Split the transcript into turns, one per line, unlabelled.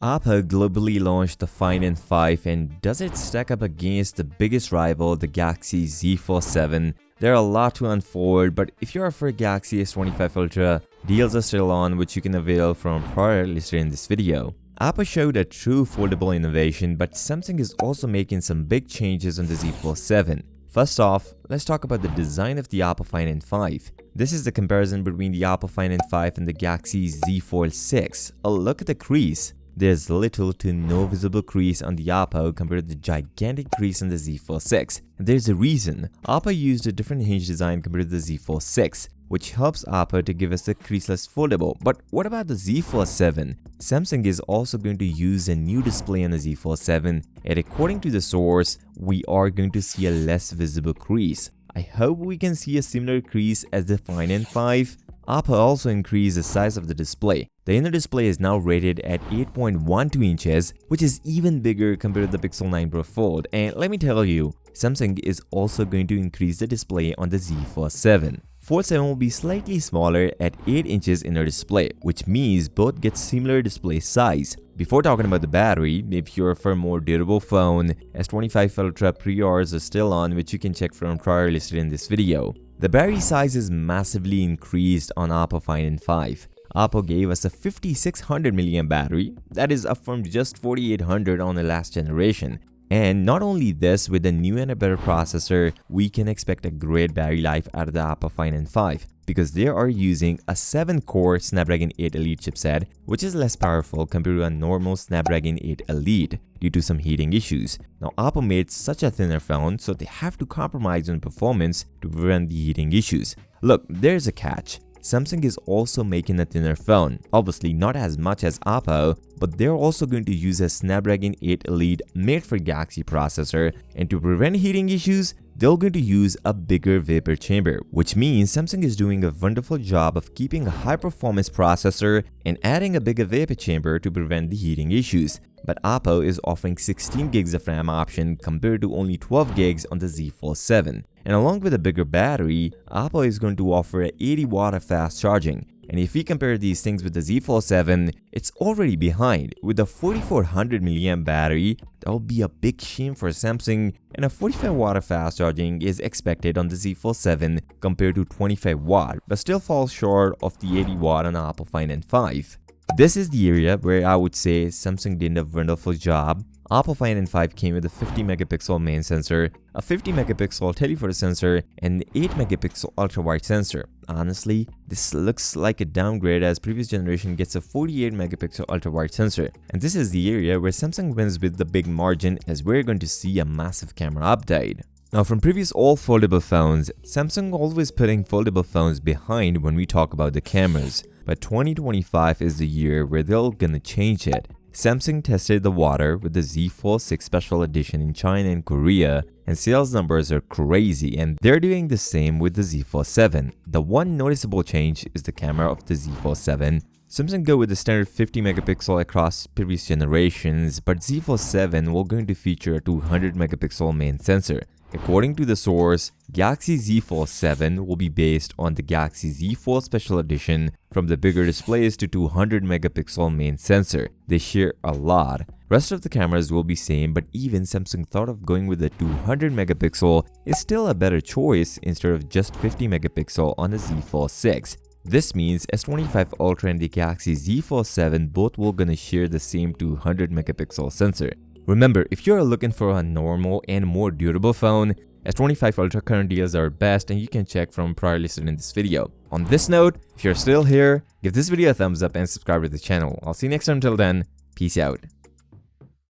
Oppo globally launched the Find N5, and does it stack up against the biggest rival, the Galaxy Z Fold 7? There are a lot to unfold, but if you are for Galaxy S25 Ultra, deals are still on which you can avail from prior listed in this video. Oppo showed a true foldable innovation, but Samsung is also making some big changes on the Z Fold 7. First off, let's talk about the design of the Oppo Find N5. This is the comparison between the Oppo Find N5 and the Galaxy Z Fold 6. A look at the crease. There's little to no visible crease on the Oppo compared to the gigantic crease on the Z Fold 6. And there's a reason. Oppo used a different hinge design compared to the Z Fold 6, which helps Oppo to give us a creaseless foldable. But what about the Z Fold 7? Samsung is also going to use a new display on the Z Fold 7, and according to the source, we are going to see a less visible crease. I hope we can see a similar crease as the Find N5. Oppo also increased the size of the display. The inner display is now rated at 8.12 inches, which is even bigger compared to the Pixel 9 Pro Fold. And let me tell you, Samsung is also going to increase the display on the Z Fold 7. Fold 7 will be slightly smaller at 8 inches inner display, which means both get similar display size. Before talking about the battery, if you're for a more durable phone, S25 Ultra pre-orders are still on, which you can check from prior listed in this video. The battery size is massively increased on Oppo Find N5. Oppo gave us a 5600 mAh battery, that is up from just 4800 on the last generation. And not only this, with the new and a better processor, we can expect a great battery life out of the Oppo Find N5 because they are using a 7-core Snapdragon 8 Elite chipset, which is less powerful compared to a normal Snapdragon 8 Elite due to some heating issues. Now, Oppo made such a thinner phone, so they have to compromise on performance to prevent the heating issues. Look, there's a catch. Samsung is also making a thinner phone, obviously not as much as Oppo, but they're also going to use a Snapdragon 8 Elite made for Galaxy processor, and to prevent heating issues, they're going to use a bigger vapor chamber, which means Samsung is doing a wonderful job of keeping a high-performance processor and adding a bigger vapor chamber to prevent the heating issues. But Oppo is offering 16 gigs of RAM option compared to only 12 gigs on the Z Fold 7. And along with a bigger battery, Oppo is going to offer 80 watt of fast charging. And if we compare these things with the Z Fold 7, it's already behind. With a 4400 mAh battery, that will be a big shame for Samsung, and a 45 watt of fast charging is expected on the Z Fold 7 compared to 25 watt, but still falls short of the 80 watt on the Oppo Find N5. This is the area where I would say Samsung did a wonderful job. Oppo Find N5 came with a 50 megapixel main sensor, a 50 megapixel telephoto sensor, and an 8 megapixel ultra-wide sensor. Honestly, this looks like a downgrade as previous generation gets a 48 megapixel ultra-wide sensor. And this is the area where Samsung wins with the big margin, as we're going to see a massive camera update. Now, from previous all foldable phones, Samsung always putting foldable phones behind when we talk about the cameras. But 2025 is the year where they're gonna change it. Samsung tested the water with the Z Fold 6 Special Edition in China and Korea, and sales numbers are crazy, and they're doing the same with the Z Fold 7. The one noticeable change is the camera of the Z Fold 7. Samsung go with the standard 50 megapixel across previous generations, but Z Fold 7 will going to feature a 200 megapixel main sensor. According to the source, Galaxy Z Fold 7 will be based on the Galaxy Z Fold Special Edition, from the bigger displays to 200 megapixel main sensor. They share a lot. Rest of the cameras will be same, but even Samsung thought of going with the 200 megapixel is still a better choice instead of just 50 megapixel on the Z Fold 6. This means S25 Ultra and the Galaxy Z Fold 7 both will gonna share the same 200 megapixel sensor. Remember, if you're looking for a normal and more durable phone, S25 Ultra current deals are best, and you can check from prior listed in this video. On this note, if you're still here, give this video a thumbs up and subscribe to the channel. I'll see you next time. Until then, peace out.